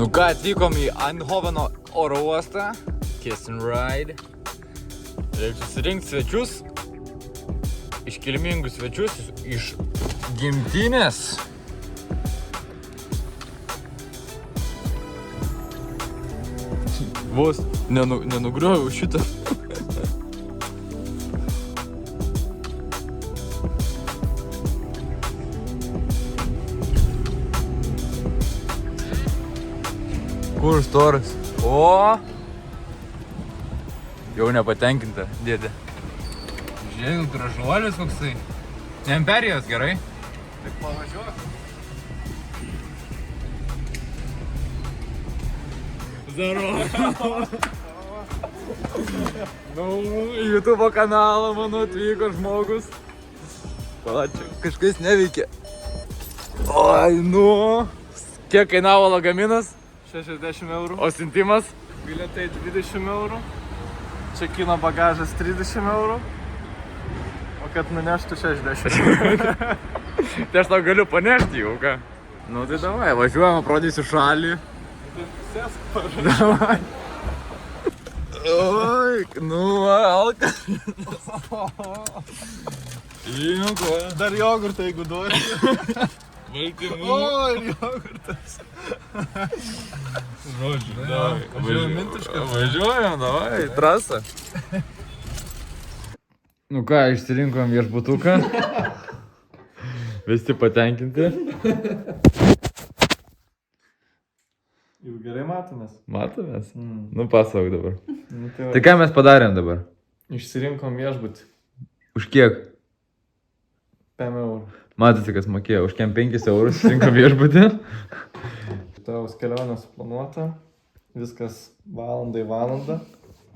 Nu ką, atvykom į Eindhoveno oro uostą. Kiss and Ride. Reikia susirinkti svečius. Iškilmingus svečius iš gimtinės. Vos nenugriovau šitą. Kur storas? O! Jau nepatenkinta, dėdė. Žiūrėjau, gražuolis koksai. Neimperijos, gerai? Tik pavažiuok. Zdaro. Nu, į YouTube kanalą mano atvyko žmogus. Pala, čia kažkas neveikia. Oi, nu. Kiek kainavo lagaminas? 60 eurų. O siuntimas? Bilietai 20 eurų. Čekino bagažas 30 eurų. O kad nuneštų 60. Tai aš tau galiu panešti jau, ką? Nu tai davai, važiuojam, parodysiu šalį. Sėsk parašyti. Davai. Oi, nu, alka. Nu, ko? Dar jogurtą, jeigu duodi. Baltymų. O, ir jogurtas. Žodžiu, davai. Važiuojam mintiškai. Važiuojam, davai, trasą. Nu ką, išsirinkom viešbutuką. Visi patenkinti. Jau gerai matomės. Matomės? Nu pasakok dabar. Nu, tai Tai ką mes padarėm dabar? išsirinkom viešbutį. Už kiek? 5 eurų. Matosi, kas mokėjo. Už kem 5 eurus išsirinkom viešbutį. Tavo kelionė suplanuota. Viskas valandą į valandą.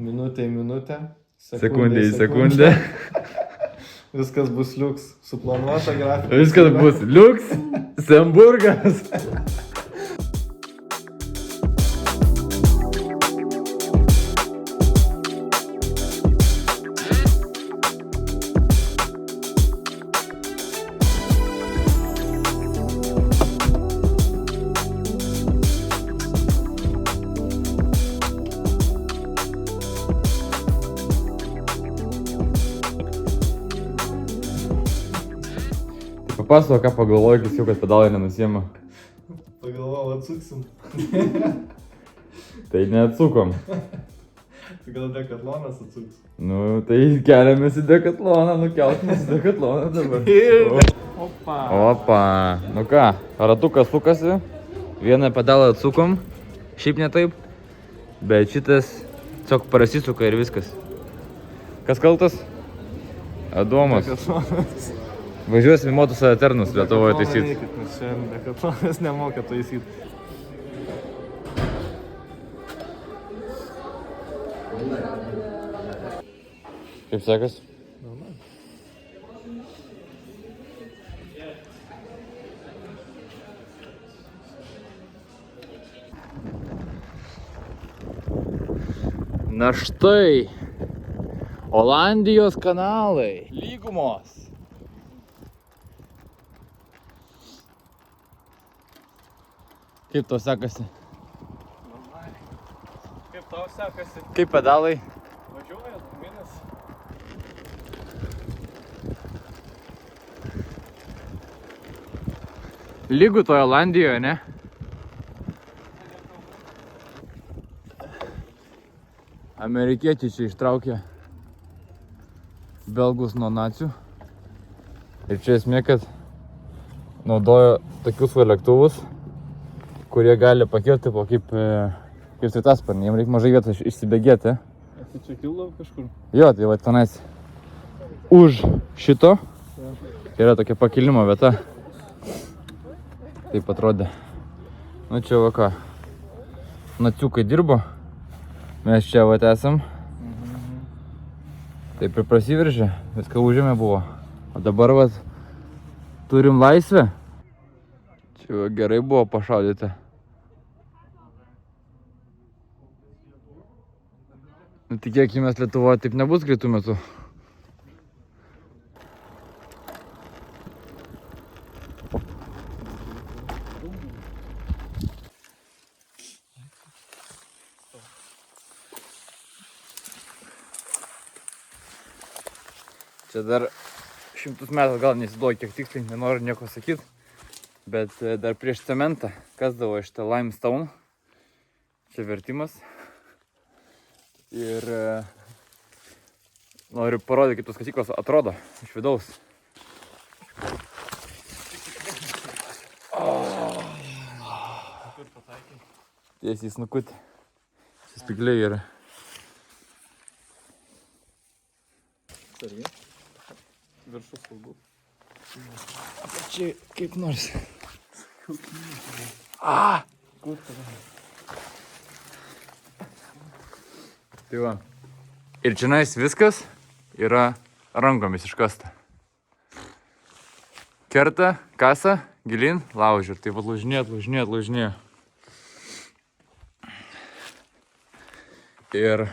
Minutė į minutę. Sekundė į sekundę. Viskas bus liuks. Suplanuota grafika. Viskas bus liuks, Semburgas. Papasako, ką pagalvoju, kai jau, kad pedalai nenusiema. Pagalvojau, atsuksim. Tai neatsukom. Tai gal Dekatlonas atsuks. Nu, tai keliamės į Dekatloną, nukeltumės į Dekatloną dabar. Opa. Opa. Nu ką, ratukas sukasi. Vieną pedalą atsukom. Šiaip ne taip. Bet šitas tiesiog prasisuka ir viskas. Kas kaltas? Adomas. Dekatlonas. Važiuosim į Motus Eternus Lietuvoje taisyti. Nes čia Dekatlonas nemoka taisyti. Kaip sekas? Na štai, Olandijos kanalai, lygumos. Kaip tau sekasi? Kaip tau sekasi? Kaip pedalai? Važiuoja, minus. Lygu toje Olandijoje, ne? Amerikiečiai čia ištraukė belgus nuo nacių. Ir čia esmė, kad naudojo tokius va lėktuvus, kurie gali pakilti po kaip sraigtasparniai. Jiems reikia mažai vietos išsibėgėti. Tai čia kildavo kažkur? Jo, tai va tenais už šito yra tokia pakilimo vieta. Taip atrodė. Nu čia va ką. Naciukai dirbo. Mes čia va esam. Taip ir prasiveržė. Viską užėmė buvo. O dabar va turim laisvę. Čia va gerai buvo pašaudyta. Tikėkimės Lietuvoje taip nebus greitų metų. Čia dar 100 metų gal nesiduoju kiek tiksliai, nenoriu nieko sakyti. Bet dar prieš cementą kasdavo šitą limestone. Čia vertimas. Ir noriu parodyti, kaip tos kasyklos atrodo iš vidaus. Tiesiai snukutį. Spigliai yra. Sargiai. Viršus saugu. Apačiai kaip nors. Kur tada? Tai va. Ir čianais viskas yra rankomis iškasta. Kerta, kasa, gilin, laužia. Ir taip pat lūžinėt. Ir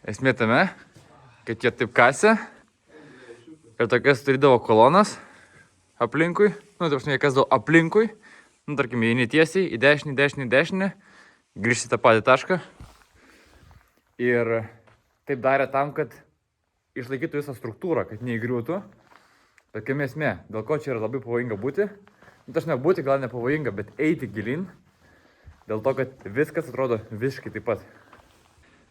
esmė tame, kad jie taip kasė ir tokias turėdavo kolonas aplinkui. Nu, tai jie kasdavo aplinkui. Nu, tarkim, eini tiesiai į dešinį, grįžti tą patį tašką. Ir taip darė tam, kad išlaikytų visą struktūrą, kad neįgriūtų. Bet kam esmė, dėl ko čia yra labai pavojinga būti? Nu, tai aš nebūti gal nepavojinga, bet eiti gilin. Dėl to, kad viskas atrodo visiškai taip pat.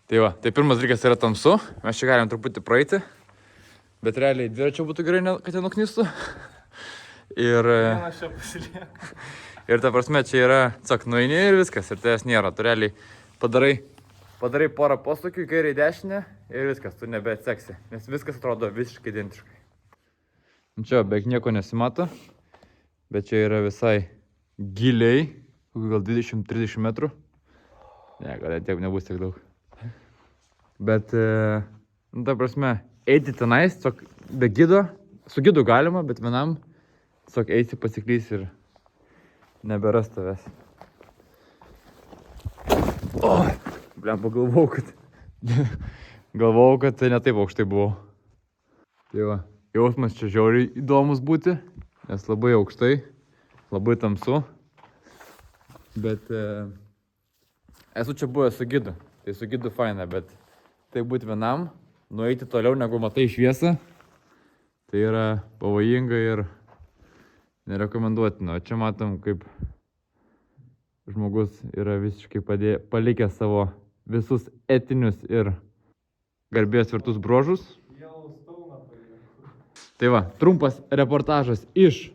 Tai va, tai pirmas dalykas yra tamsu. Mes čia galim truputį praeiti. Bet realiai dviračio būtų gerai, kad nenuknistų. Ir... Aš čia pasilieka. Ir ta prasme, čia yra, sak, nueini ir viskas. Ir tavęs nėra. Tu realiai padarai porą posūkių į kairę į dešinę ir viskas. Tu nebeatseksi. Nes viskas atrodo visiškai identiškai. Čia beveik nieko nesimato. Bet čia yra visai giliai. Gal 20-30 metrų. Ne, gal tiek nebus tiek daug. Bet, nu, ta prasme, eiti tenais, tiesiog be gido, su gidu galima, bet vienam tiesiog eisi pasiklys ir neberas tavęs. O, blem, galvojau, kad tai ne taip aukštai buvau. Tai va, jausmas čia žiauriai įdomus būti, nes labai aukštai, labai tamsu. Bet esu čia buvęs su gidu, tai su gidu faina, bet tai būti vienam, nueiti toliau negu matai šviesą, tai yra pavojinga ir nerekomenduotina. O čia matom, kaip žmogus yra visiškai palikęs savo visus etinius ir garbės vertus bruožus. Tai va, trumpas reportažas iš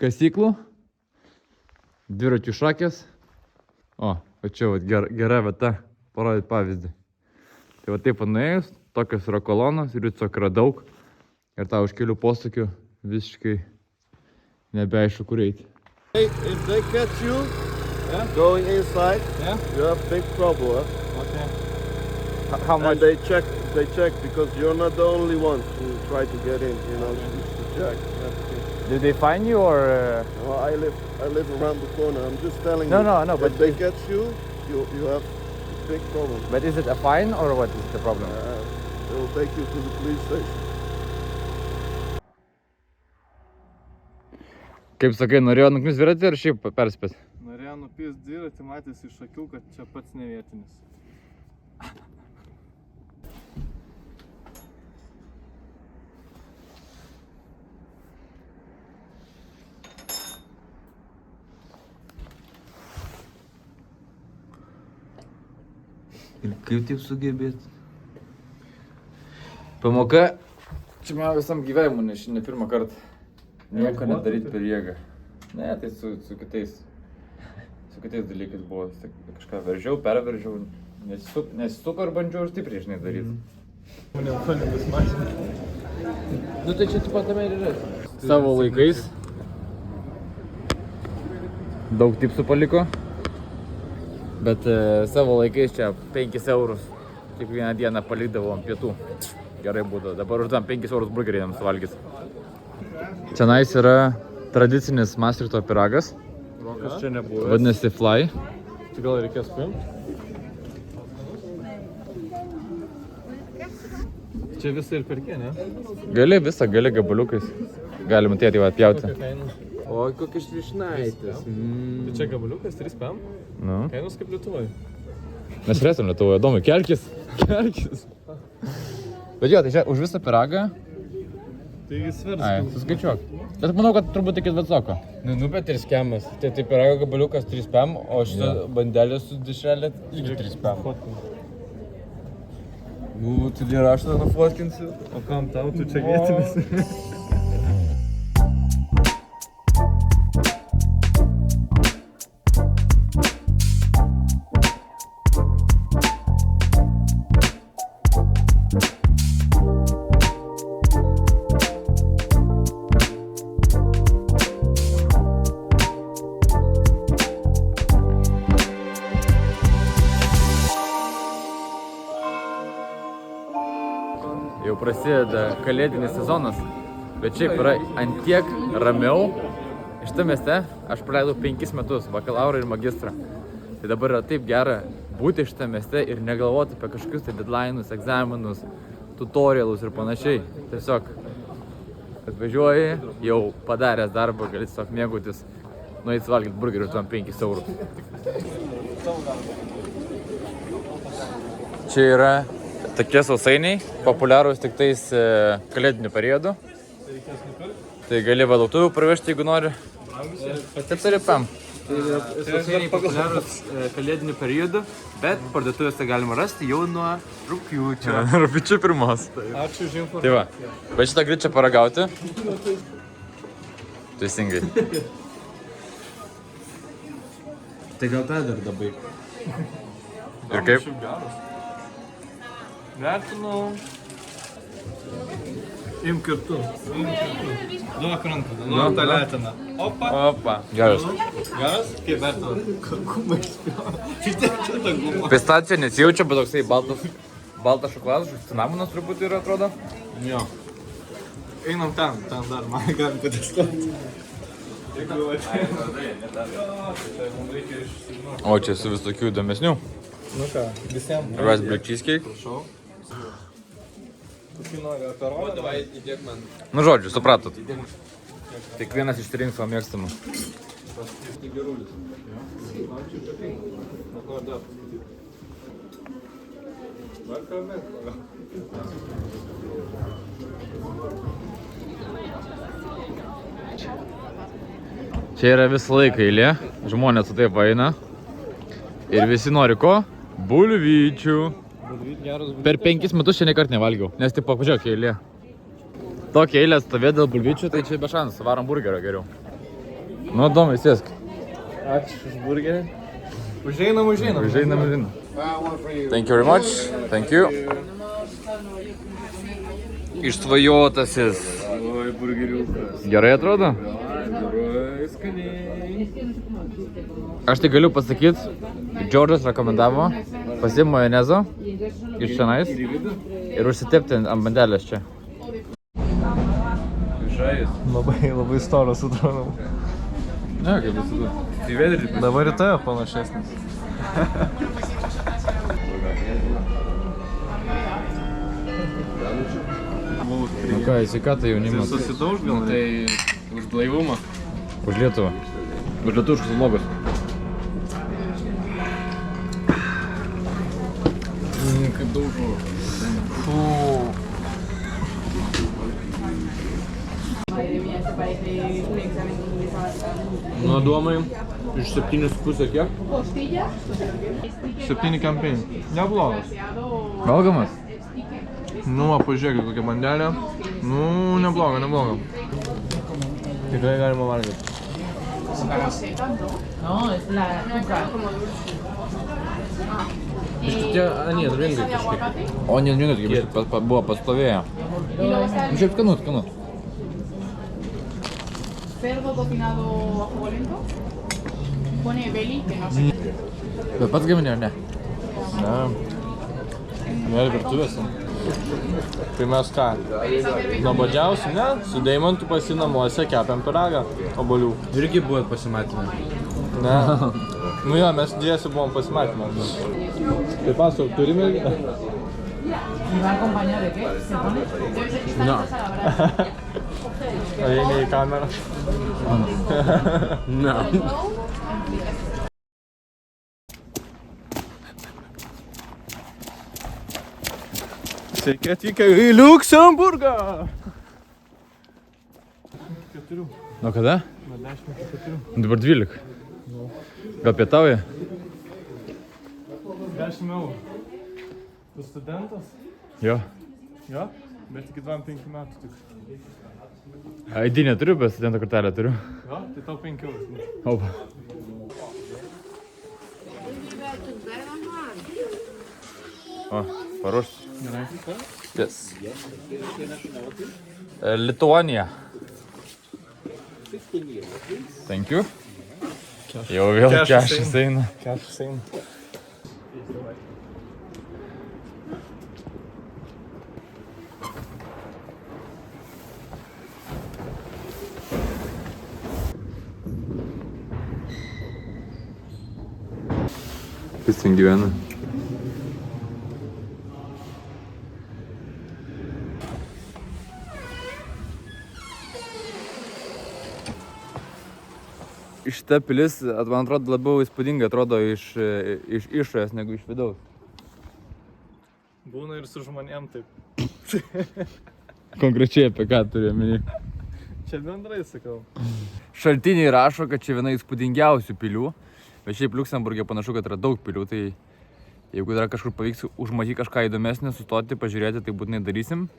kasyklų. Dviračių šakės. O čia vat, gera vieta parodyti pavyzdį. Tai va taip nuėjus, tokios yra kolonos ir jų tiesiog yra daug. Ir tau už kelių posūkių visiškai nebeaišku kur eiti. If they catch you going inside, you have big trouble. How And they check because you're not the only one who try to get in, you know, to check. Did they find you or... Well, I live around the corner. I'm just telling No, you. no, but if they catch you, you have big problem. But is it a fine or what is the problem? They will take you to the police station. Kaip sakai, norėjo nuknis dviratį ar šiaip perspėt? Norėjo nupist dviratį, matėsi iš akių, kad čia pats nevietinis. Ir kaip taip sugebėt? Pamoka čia man visam gyvenimui, nes ne pirmą kartą. Nieko nedaryti per jėgą. Ne, tai su kitais dalykais buvo. Kažką veržiau, perveržiau, nesisuko ir bandžiau ir stipriai, žinai, daryti. Mane panikas mažina. Nu tai čia taip pat tame ir yra. Savo laikais daug tipsų paliko. Bet savo laikais čia 5 eurus kiekvieną dieną palikdavom pietų. Gerai būdavo. Dabar uždam 5 eurus burgerį suvalgys. Čianais yra tradicinis Mastrichto pyragas. Rokas čia nebuvo. Vadinasi Fly. Tai gal reikės paimti? Čia visą ir perkė, ne? Gali visą, gali gabaliukais. Galima tėti atpjauti. Kokia kaina? Oi, kokias vyšnaitės. Tai čia gabaliukas 3 PM? Nu. Kainos kaip Lietuvoje. Mes esam Lietuvoje. Domai, kelkis. Kelkis. Bet jo, tai čia už visą pyragą. Taigi svers. Ai, suskaičiuok. Bet manau, kad turbūt iki 20. Nu, bet ir skemas. Tai pyrago gabaliukas 3 pm, o šitą bandelę su dešrelė irgi 3 pm. Nu, tu ir aš tada nufotkinsiu. O kam tau, tu čia vietinis? Jau prasideda kalėdinis sezonas, bet šiaip yra antiek ramiau. Šitą mieste aš praleidau 5 metus, bakalaurą ir magistrą. Tai dabar yra taip gera būti šitą mieste ir negalvoti apie kažkokius tai deadline'us, egzaminus, tutorialus ir panašiai. Tiesiog atvažiuoji, jau padaręs darbą, gali tiesiog mėgautis, nueiti valgyti burgerį už tam 5 eurų. Čia yra tokie sausainiai, populiarūs tik tais kalėdiniu periodu. Tai gali vadotuvių pravežti, jeigu nori. 4 pm. Sausainiai populiarūs kalėdiniu periodu, bet parduotuvėse galima rasti jau nuo rugpjūčio. Rugpjūčio 1. Ačiū už informaciją. Tai va, bet šitą gali čia paragauti. Teisingai. Tai gal tą dar dabai. Ir kaip? Vertinu. Imk ir tu. Duok ranką, duok tą letiną. Opa. Opa. Geras. Geras? Kaip vertinu? Gumą išspjau. Šitie čia ta guma. Pistacija nesijaučia, bet toksai baltas šokoladas, cinamonas truputį yra, atrodo. Jo. Einam ten dar, man galim patestuoti. O čia su visokių įdomesnių. Nu ką, visiems. Raspberry cheesecake. Prašau. Kokį nori aperolę? Davai, įdėk man. Nu žodžiu, supratot. Kiekvienas išsirinks savo mėgstamą. Čia yra visą laiką eilė, žmonės su taip eina. Ir visi nori ko? Bulvyčių. Per 5 metus čia nekart nevalgiau, nes taip pažiūrėk eilė. Tokia eilė stovė dėl bulvyčių, tai čia be šansų, varom burgerio geriau. Nu, domai, sėsk. Ačiū už burgerį. Užeinam. Užeinam. Thank you very much. Thank you. Išsvajotasis. Oi, burgeriukas. Gerai atrodo? Gerai, skaniai. Aš tai galiu pasakyti, Džordžas rekomendavo pasiimti majonezo iš čionais ir užsitepti ant bandelės čia. Labai storas atrodo. Ne, kaip visada. Tai vedrį. Dabar į tave panašesnis. Nu ką, įsikata jaunimas. Susidauž gal? Tai už blaivumą. Už Lietuvą. Už lietuviškus vlogus. Kaip daužo. Nu, duomai, iš 7,5 kiek? 7,5. Neblogas. Valgomas? Nu, va, pažiūrėkit kokią bandelę. Nu, nebloga. Tikrai galima valgyti. No, es la azúcar. Tie anie, dringai kažkaip. O, ne, kaip buvo pastovėję. Nu, šiaip skanu. Cerdo cocinado a fuego lento. Pone belly, que no sé. Bet pats gaminė, ar ne? Ne. Nėra virtuvėse. Tai mes ką? Nuobodžiausi, ne? Su Deimantu pasi namuose kepėm pyragą obuolių. Irgi buvot pasimatymę. Ne. Nu jo, mes dviesi buvom pasimatymę. Tai pasok, turime... ¿Y va acompañado de qué? ¿Se pone? Debe ser que está No. salsa, la verdad. Ar eini į kamerą? Ne. Sveiki atvykę į Liuksemburgą. 4. Nuo kada? Nuo 10 iki 4. Dabar 12. Gal pietauja? 10 eurų. Tu studentas? Jo. Jo, bet iki 25 metų tik. ID neturiu, bet studento kortelę turiu. Jo, tai tau 5 eurų. Opa. O, paruošti. Gerai. Yes. Lituanija. Thank you. Jau vėl kešas eina. Kešas eina. Kas ten gyvena? Šita pilis, man atrodo, labiau įspūdingai atrodo iš išorės negu iš vidaus. Būna ir su žmonėm taip. Konkrečiai apie ką turiu omeny. Čia bendrai sakau. Šaltiniai rašo, kad čia viena įspūdingiausių pilių, bet šiaip Liuksemburgė panašu, kad yra daug pilių, tai jeigu dar kažkur pavyks užmatyti kažką įdomesnio, sustoti, pažiūrėti, tai būtinai darysim.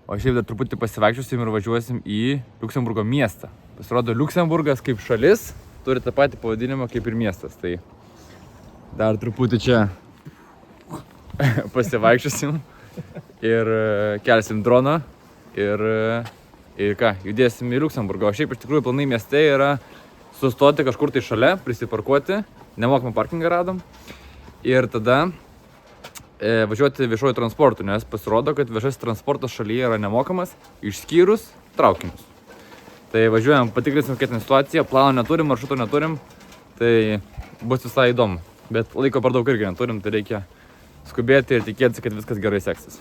O šiaip dar truputį pasivaikščiosim ir važiuosim į Liuksemburgo miestą. Pasirodo, Liuksemburgas kaip šalis turi tą patį pavadinimą kaip ir miestas, tai dar truputį čia pasivaikščiosim ir kelsim droną ir ką, judėsim į Liuksemburgą. O šiaip iš tikrųjų planai mieste yra sustoti kažkur tai šalia, prisiparkuoti, nemokamą parkingą radom ir tada važiuoti viešuoju transportu, nes pasirodo, kad viešasis transportas šalyje yra nemokamas, išskyrus traukinius. Tai važiuojam, patikrinsim kokią situaciją, plano neturim, maršruto neturim, tai bus visai įdomu. Bet laiko per daug irgi neturim, tai reikia skubėti ir tikėtis, kad viskas gerai seksis.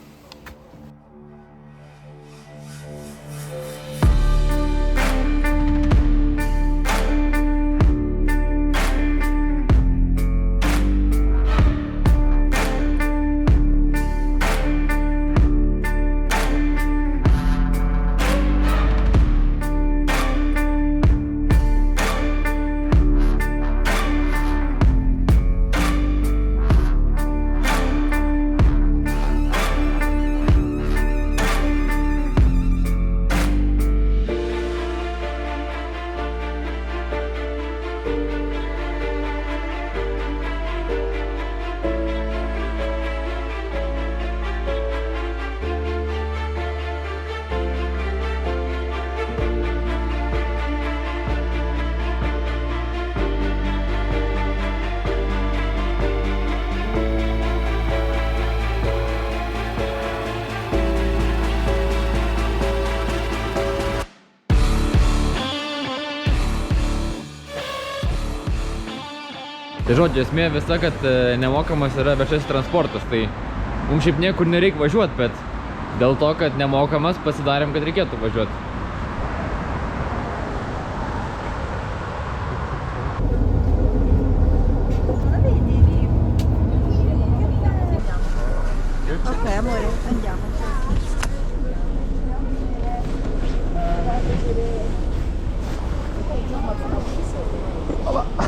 Tai žodžiu, esmė visa, kad nemokamas yra viešasis transportas, tai mums šiaip niekur nereikia važiuoti, bet dėl to, kad nemokamas, pasidarėm, kad reikėtų važiuoti. Ok, amore, andiamo.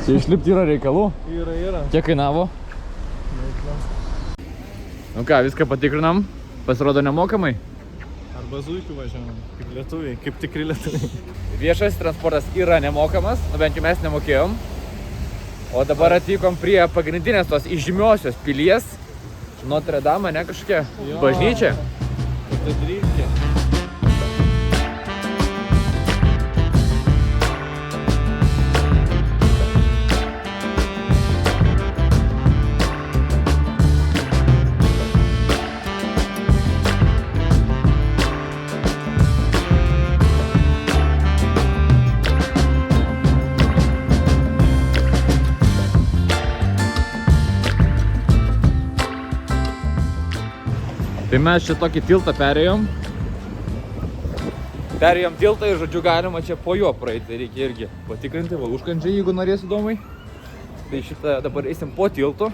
Čia išlipti yra reikalų. Yra. Kiek kainavo? Nu ką, viską patikrinam, pasirodo nemokamai. Arba zuikiu važiavam, kaip lietuviai, kaip tikri lietuviai. Viešasis transportas yra nemokamas, nu bent jau mes nemokėjom. O dabar atvykom prie pagrindinės tos įžymiosios pilies. Notre Dame, ne kažkokia bažnyčia. Katedrylkė. Tai mes čia tokį tiltą perėjom. Perėjom tiltą ir žodžiu galima čia po juo praeiti. Reikia irgi patikrinti, va užkandžiai, jeigu norės įdomai. Tai šitą dabar eisim po tiltu.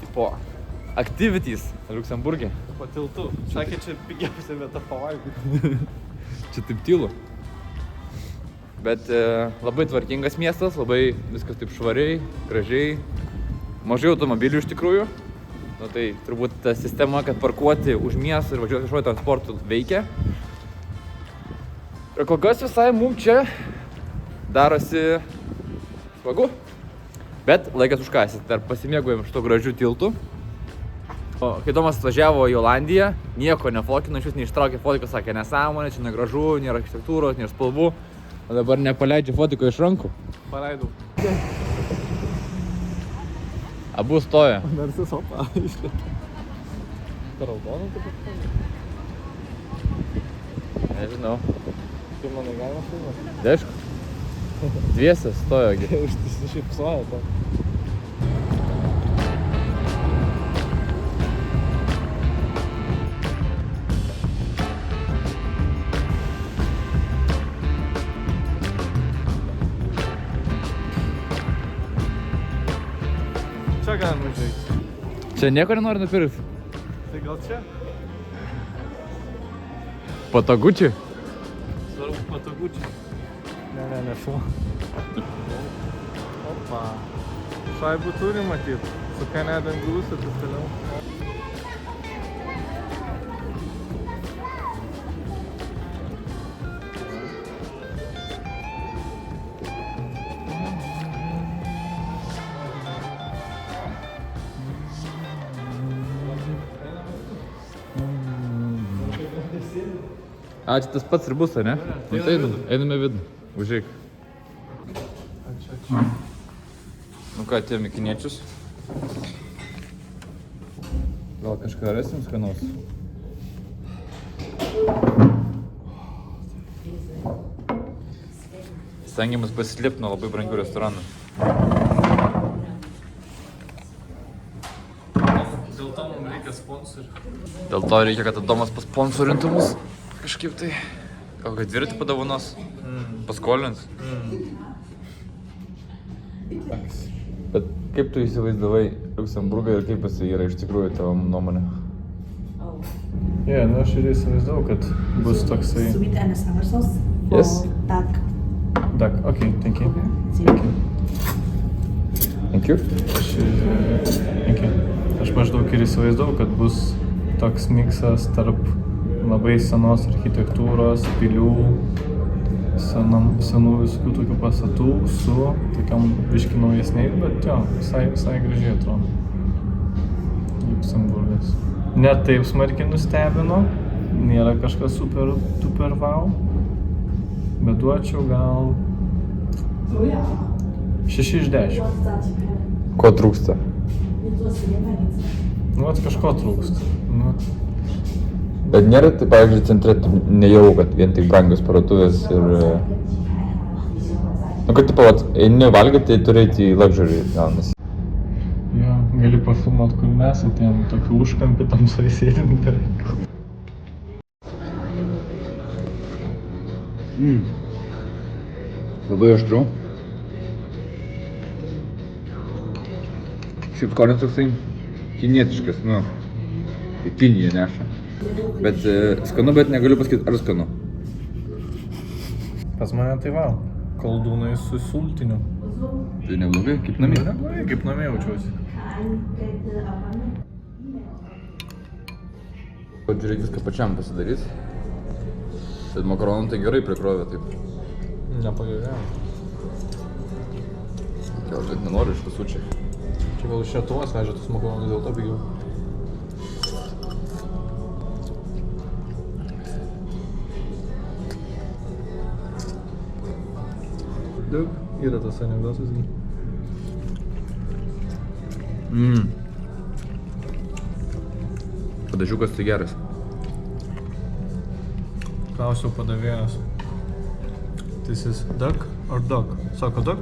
Tipo, activities Liuksemburgė. Po tiltu. Sakė, čia pigiausia vieta pavalgyti. Čia taip tylu. Bet labai tvarkingas miestas, labai viskas taip švariai, gražiai. Mažai automobilių iš tikrųjų. Nu, tai turbūt ta sistema, kad parkuoti už miestą ir važiuoti viešuoju transportu veikia. Ir kol kas visai mums čia darosi smagu. Bet laikas užkąsti, dar pasimėgojom šito gražių tiltų. O kai Tomas atvažiavo į Olandiją, nieko nefotino, iš vis neištraukė fotiką, sakė nesąmonė, čia negražu, nėra architektūros, nėra spalvų. O dabar nepaleidžia fotiko iš rankų. Paleidau. Abu stoja. Narsis opa, išlėkė. Per raudoną taip pat? Nežinau. Tai manai galima filmuoti? Aišku. Dviese stojo. Užsišypsojo to. Čia galima žaiti. Čia nieko nenori nupirkti. Tai gal čia? Patogučiai. Svarbu patogu čia. Ne šuo. Opa. Šaibų turi matyt. Su Canadian Goose ir taip toliau. A, čia tas pats ir bus, ne? Nu, tai einame vidų. Užeik. Nu ką, atėjom į kiniečius. Gal kažką rasim skanaus? Stengiamės pasislėpti nuo labai brangių restoranų. Dėl to mums reikia sponsorių. Dėl to reikia, kad Adomas pasponsorintų mus. Kažkaip tai. Gal kad dviratį padavonos? Paskolins? Bet kaip tu įsivaizdavai Liuksemburgą ir kaip jisai yra iš tikrųjų tavo nuomonė? Nu aš ir įsivaizdavau, kad bus toksai... Submit eine Sauersoße Yes. for duck. Duck, okay, thank you. Thank you. Aš maždaug ir įsivaizdavau, kad bus toks miksas tarp labai senos architektūros, pilių, senų visokių tokių pastatų su tokiam biški naujesniais, bet jo, visai gražiai atrodo. Liuksemburgas. Ne taip smarkiai nustebino, nėra kažkas super wow, bet duočiau gal 6 iš 10. Ko trūksta? Nu, vat kažko trūksta. Nu, Bet nėra, tai pavyzdžiui, centre nejau, kad vien tik brangios parduotuvės ir... Nu, kad tipo, eini valgyti, tai turi eiti į luxury gaunasi. jo, gali pafilmuot, kur mes atėjom, tokį užkampį tamsai sėdint beveik. Labai aštru. Šiaip skonis toksai kinietiškas, nu, į Kiniją neša. Bet skanu, bet negaliu pasakyti, ar skanu. Pas mane tai va, koldūnai su sultiniu. Tai neblogai, kaip namie. Neblogai, kaip namie jaučiuosi. Kad reikia viską pačiam pasidaryti. Bet makaronų tai gerai prikrovė, taip. Nepagailėjau. Gal net nenori iš visų čia. Čia gal iš Lietuvos vežė tus makaronus, dėl to pigiau. Daug yra tas anekdotas. Padažiukas tai geras. Klausiau padavėjas. This is duck or dog? Sako duck.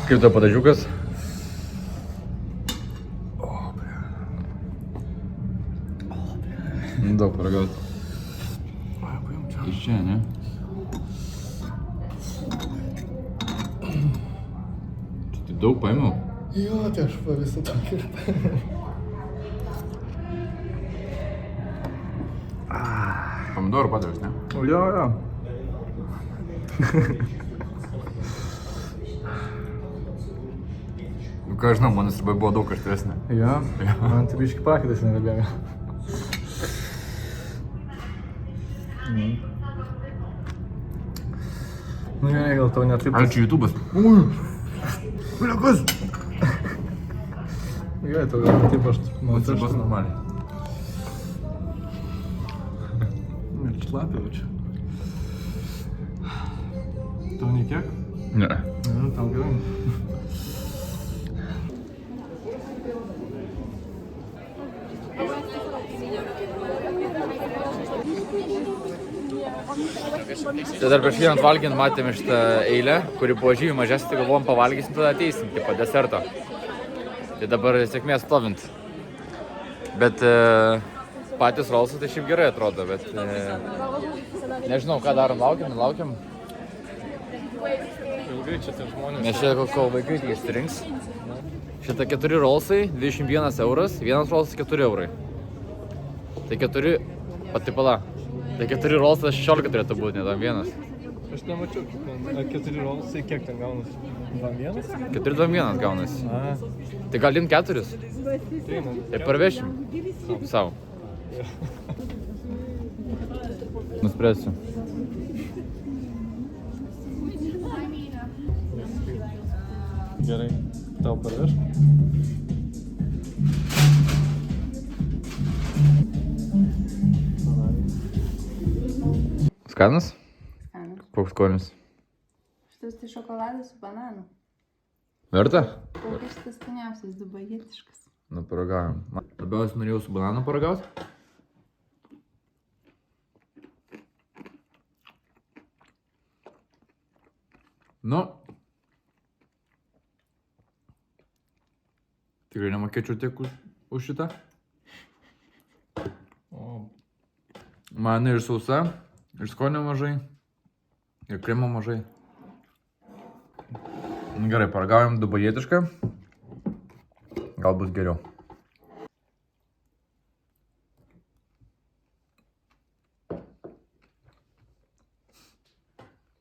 Kaip tau padažiukas? Daug paragauti. Iš čia, ne? Daug paėmiau. Jo, tai aš va visą tokį. Pomidorų padaras, ne? Jo. Nu ką žinau, mano sriuba buvo daug karštesnė. Jo, man tai biški prakaitas nebėga. Nu gerai, gal tau netaip. Ačiū YouTube'as. Bliukus! Gerai, tau gal netaip aš man Sriubas normaliai. Ir šlapia jau čia. Tau nei kiek? Ne. Ne, tau gerai. Tai dar prieš vienant valgint matėme šitą eilę, kuri buvo žymiai mažesnė, tai galvom pavalgysim, tada ateisim, tipo deserto. Tai dabar sėkmės stovint. Bet patys rolsai tai šiaip gerai atrodo, bet nežinau, ką darom, laukiam. Ilgai čia tie žmonės. Nes čia kol vaikai tik išsirinks. Šitą 4 rolsai, 21 euras, vienas rolsas 4 eurai. Tai 4, o tai pala. Tai 4 rolsas 16 turėtų būti, ne tam vienas. Aš nemačiau, ar 4 rolsai, kiek ten gaunasi? 2-1? 4-2-1 gaunasi. A, Tai gal imt 4 tai man. ir parvešim savo. Nuspręsiu. Gerai, tau parveš? Skanas? Skanas. Koks skonis? Šitas tai šokoladas su bananu. Verta? Kokias šitas skaniausias, dubajetiškas. Nu, paragaujam. Labiausiai norėjau su bananu paragauti. Nu. Tikrai nemokėčiau tiek už šitą. O, Man ir sausa, ir skonio mažai, ir kremo mažai. Nu, gerai, paragaujam dubajetišką. Gal bus geriau.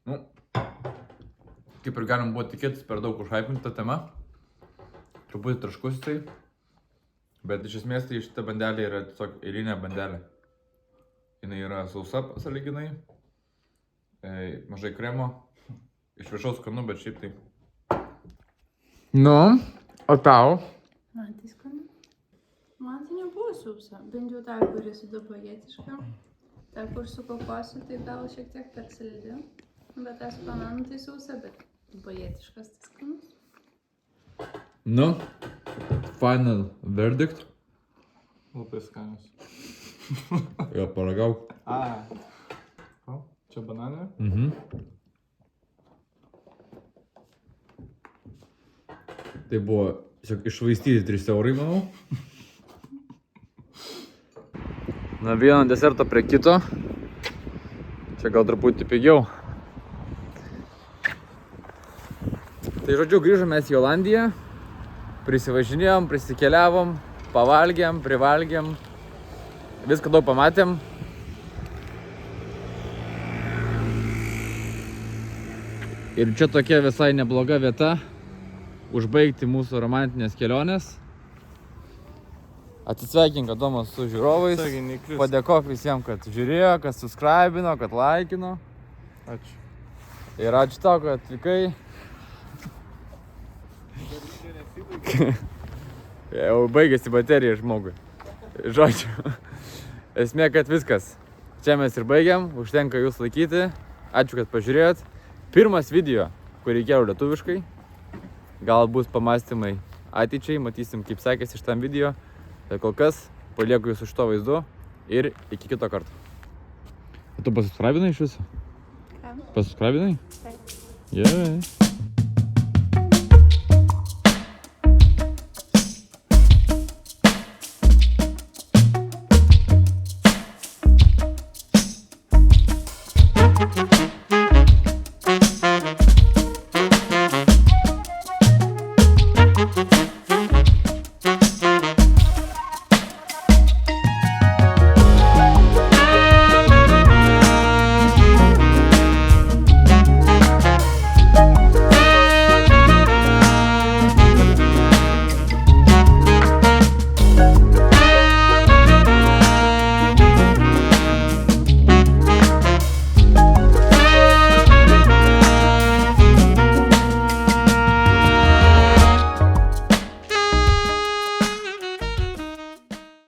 Nu, kaip ir galim buvo tikėtis per daug užhypinti tą temą. Truputį traškus tai. Bet iš esmės tai šita bandelė yra tiesiog eilinė bandelė. Jinai yra sausa sąlyginai. Mažai kremo. Iš viršaus skanu, bet šiaip tai. Nu, o tau? Man tai skanu. Man tai nebuvo sausa. Bent jau ta, kuri su dubajetiška. Ta, kur su kokosu, tai gal šiek tiek per saldi. Bet tas bananų tai sausa, bet dubajetiškas tai skanus. Nu, final verdict. labai skanius. Jo, paragauk. A. O, čia bananė? Tai buvo tiesiog iššvaistyti 3 eurai, manau. Nuo vieno deserto prie kito. Čia gal truputį pigiau. Tai žodžiu, grįžome į Olandiją. Prisivažinėjom, prisikeliavom, pavalgėm, privalgėm. Viską daug pamatėm. Ir čia tokia visai nebloga vieta užbaigti mūsų romantinės kelionės. Atsisveikink, Adomas, su žiūrovais. Padėkok visiems, kad žiūrėjo, kad subscribino, kad laikino. Ačiū. Ir ačiū tau, kad atvykai. Jau baigėsi baterija žmogui. Žodžiu. Esmė, kad viskas. Čia mes ir baigiam. Užtenka jūs laikyti. Ačiū, kad pažiūrėjot. Pirmas video, kurį kėliau lietuviškai. Gal bus pamastymai ateičiai. Matysim, kaip sekėsi šitam video. Tai kol kas palieku jūs už to vaizdu. Ir iki kito karto. Tu pasubscribinai iš viso? Ką? Pasubscribinai? Taip. Gerai.